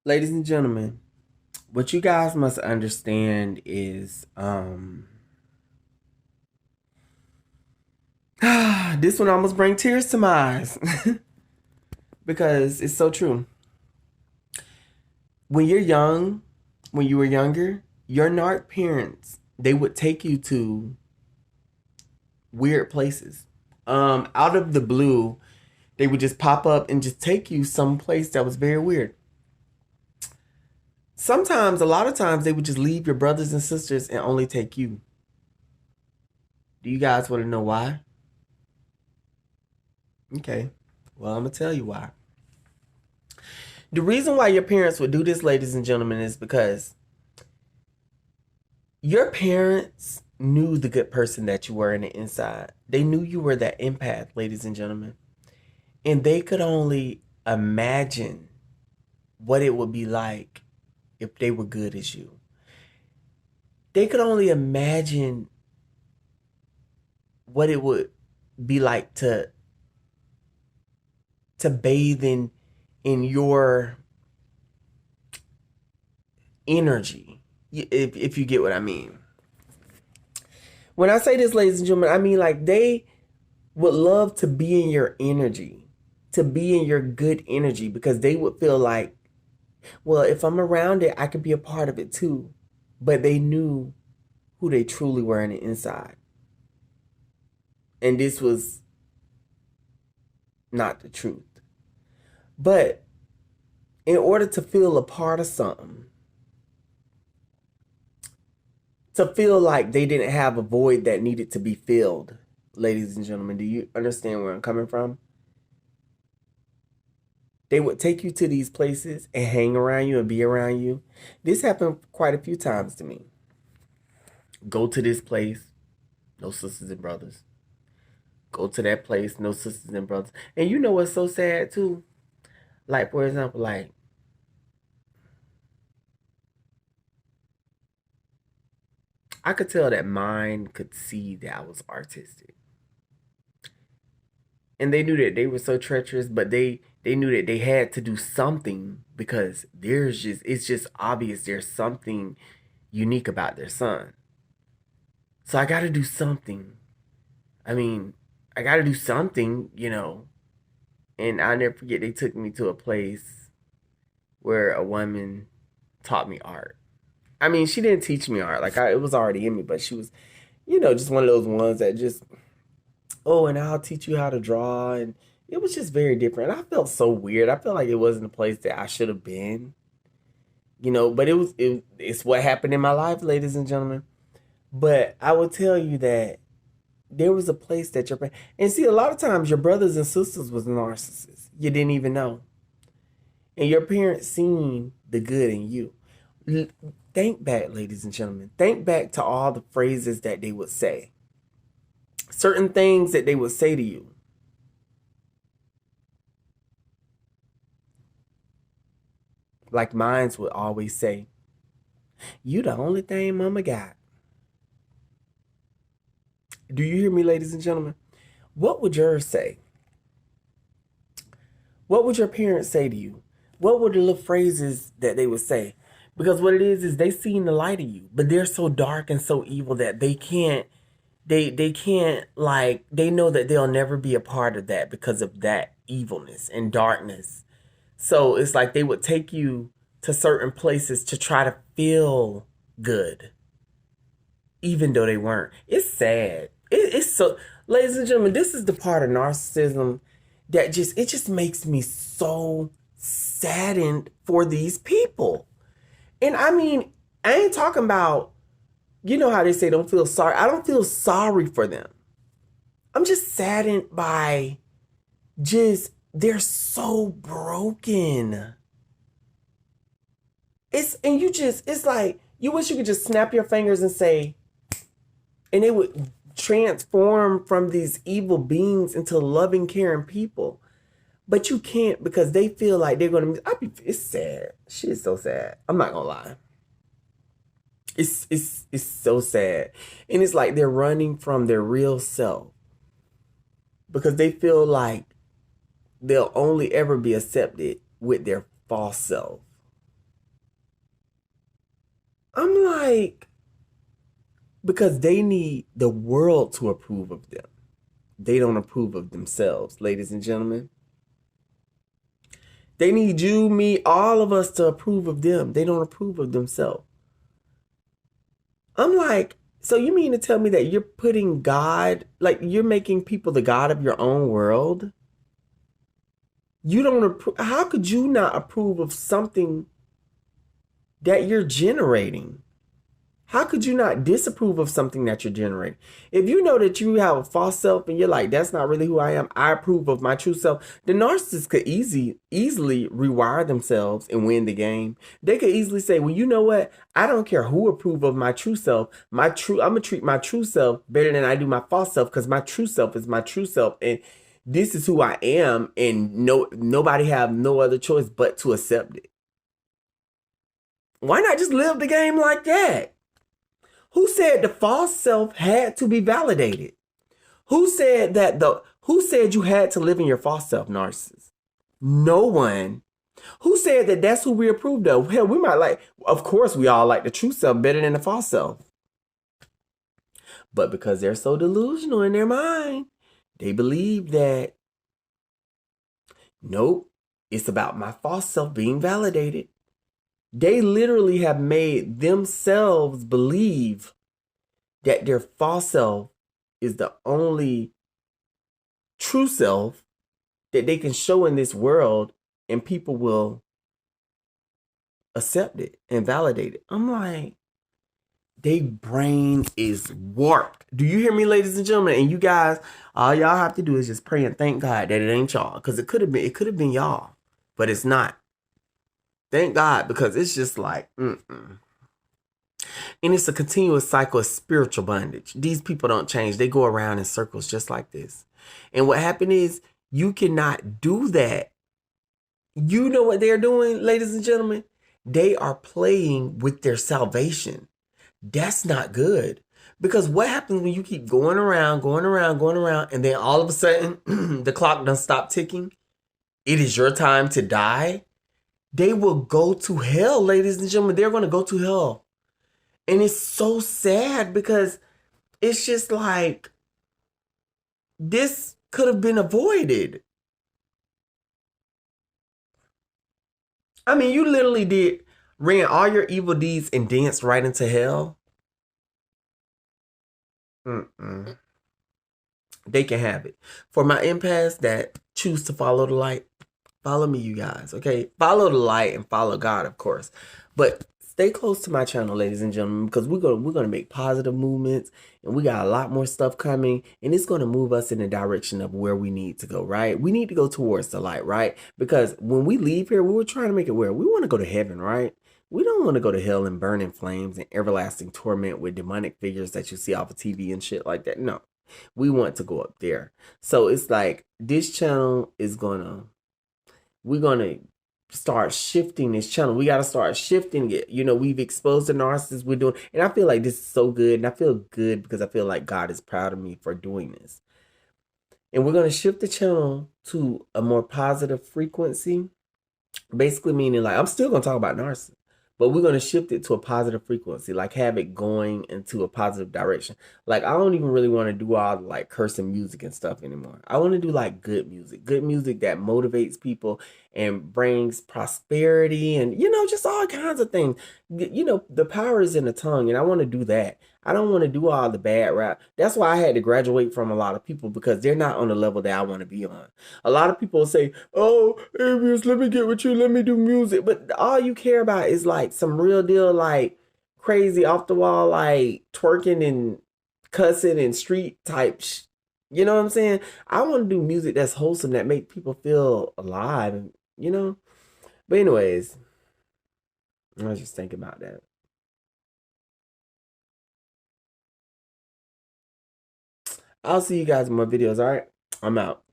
Ladies and gentlemen, what you guys must understand is this one almost bring tears to my eyes because it's so true. When you're young, when you were younger, your narc parents, they would take you to weird places. Out of the blue, they would just pop up and just take you someplace that was very weird. Sometimes, a lot of times, they would just leave your brothers and sisters and only take you. Do you guys want to know why? Okay. Well, I'm going to tell you why. The reason why your parents would do this, ladies and gentlemen, is because your parents knew the good person that you were in the inside. They knew you were that empath, ladies and gentlemen. And they could only imagine what it would be like if they were good as you. They could only imagine what it would be like to bathe in your energy, if you get what I mean. When I say this, ladies and gentlemen, I mean like they would love to be in your energy, to be in your good energy, because they would feel like, well, if I'm around it, I could be a part of it too. But they knew who they truly were on the inside. And this was not the truth. But in order to feel a part of something, to feel like they didn't have a void that needed to be filled, ladies and gentlemen, do you understand where I'm coming from? They would take you to these places and hang around you and be around you. This happened quite a few times to me. Go to this place, no sisters and brothers. Go to that place, no sisters and brothers. And you know what's so sad too? Like, for example, like, I could tell that mine could see that I was artistic. And they knew that they were so treacherous, but they knew that they had to do something because it's just obvious there's something unique about their son. So I got to do something. I mean, I got to do something. And I'll never forget they took me to a place where a woman taught me art. I mean, she didn't teach me art. It was already in me, but she was, just one of those ones that just, oh, and I'll teach you how to draw. And it was just very different. I felt so weird. I felt like it wasn't a place that I should have been, but it's what happened in my life, ladies and gentlemen. But I will tell you that there was a place that and see, a lot of times your brothers and sisters was narcissists. You didn't even know. And your parents seen the good in you. Think back, ladies and gentlemen. Think back to all the phrases that they would say. Certain things that they would say to you. Like mines would always say, you the only thing mama got. Do you hear me, ladies and gentlemen? What would yours say? What would your parents say to you? What were the little phrases that they would say? Because what it is they seen the light of you, but they're so dark and so evil that they can't, they can't, like, they know that they'll never be a part of that because of that evilness and darkness. So it's like they would take you to certain places to try to feel good, even though they weren't. It's sad. It's so, ladies and gentlemen, this is the part of narcissism that just makes me so saddened for these people. And I mean, I ain't talking about, you know how they say don't feel sorry. I don't feel sorry for them. I'm just saddened by they're so broken. It's like you wish you could just snap your fingers and say, and they would transform from these evil beings into loving, caring people. But you can't because they feel like they're gonna. It's sad. Shit is so sad. I'm not gonna lie. It's so sad, and it's like they're running from their real self because they feel like they'll only ever be accepted with their false self. I'm like, because they need the world to approve of them. They don't approve of themselves, ladies and gentlemen. They need you, me, all of us to approve of them. They don't approve of themselves. I'm like, so you mean to tell me that you're putting God, like you're making people the God of your own world? You don't approve. How could you not approve of something that you're generating? How could you not disapprove of something that you're generating? If you know that you have a false self and you're like, that's not really who I am, I approve of my true self, the narcissist could easily rewire themselves and win the game. They could easily say, well, you know what? I don't care who approve of my true self. I'm gonna treat my true self better than I do my false self because my true self is my true self. And this is who I am, and nobody have no other choice but to accept it. Why not just live the game like that? Who said the false self had to be validated? Who said who said you had to live in your false self, narcissist? No one. Who said that that's who we approved of? Hell, we might like, of course, we all like the true self better than the false self. But because they're so delusional in their mind, they believe that, nope, it's about my false self being validated. They literally have made themselves believe that their false self is the only true self that they can show in this world, and people will accept it and validate it. I'm like, they brain is warped. Do you hear me, ladies and gentlemen? And you guys, all y'all have to do is just pray and thank God that it ain't y'all, because it could have been y'all, but it's not. Thank God, because it's just like, And it's a continuous cycle of spiritual bondage. These people don't change. They go around in circles just like this. And what happened is, you cannot do that. You know what they're doing, ladies and gentlemen? They are playing with their salvation. That's not good. Because what happens when you keep going around, and then all of a sudden, the clock doesn't stop ticking? It is your time to die. They will go to hell, ladies and gentlemen. They're going to go to hell. And it's so sad because it's just like, this could have been avoided. I mean, you literally ran all your evil deeds and danced right into hell. They can have it. For my empaths that choose to follow the light, follow me, you guys, okay? Follow the light and follow God, of course. But stay close to my channel, ladies and gentlemen, because we're gonna make positive movements, and we got a lot more stuff coming, and it's gonna move us in the direction of where we need to go, right? We need to go towards the light, right? Because when we leave here, we were trying to make it where we want to go to heaven, right? We don't want to go to hell and burn in flames and everlasting torment with demonic figures that you see off of TV and shit like that. No, we want to go up there. So it's like, this channel is we're gonna start shifting this channel. We got to start shifting it. You know, we've exposed the narcissists. We're doing, and I feel like this is so good. And I feel good because I feel like God is proud of me for doing this. And we're going to shift the channel to a more positive frequency. Basically meaning, like, I'm still going to talk about narcissists, but we're going to shift it to a positive frequency, like have it going into a positive direction. Like, I don't even really want to do all the, like, cursing music and stuff anymore. I want to do like good music that motivates people and brings prosperity and, you know, just all kinds of things. You know, the power is in the tongue, and I want to do that. I don't want to do all the bad rap. That's why I had to graduate from a lot of people, because they're not on the level that I want to be on. A lot of people say, oh, Avius, let me get with you, let me do music. But all you care about is like some real deal, like crazy off the wall, like twerking and cussing and street type you know what I'm saying? I want to do music that's wholesome, that make people feel alive, you know? But anyways, I was just thinking about that. I'll see you guys in more videos, all right? I'm out.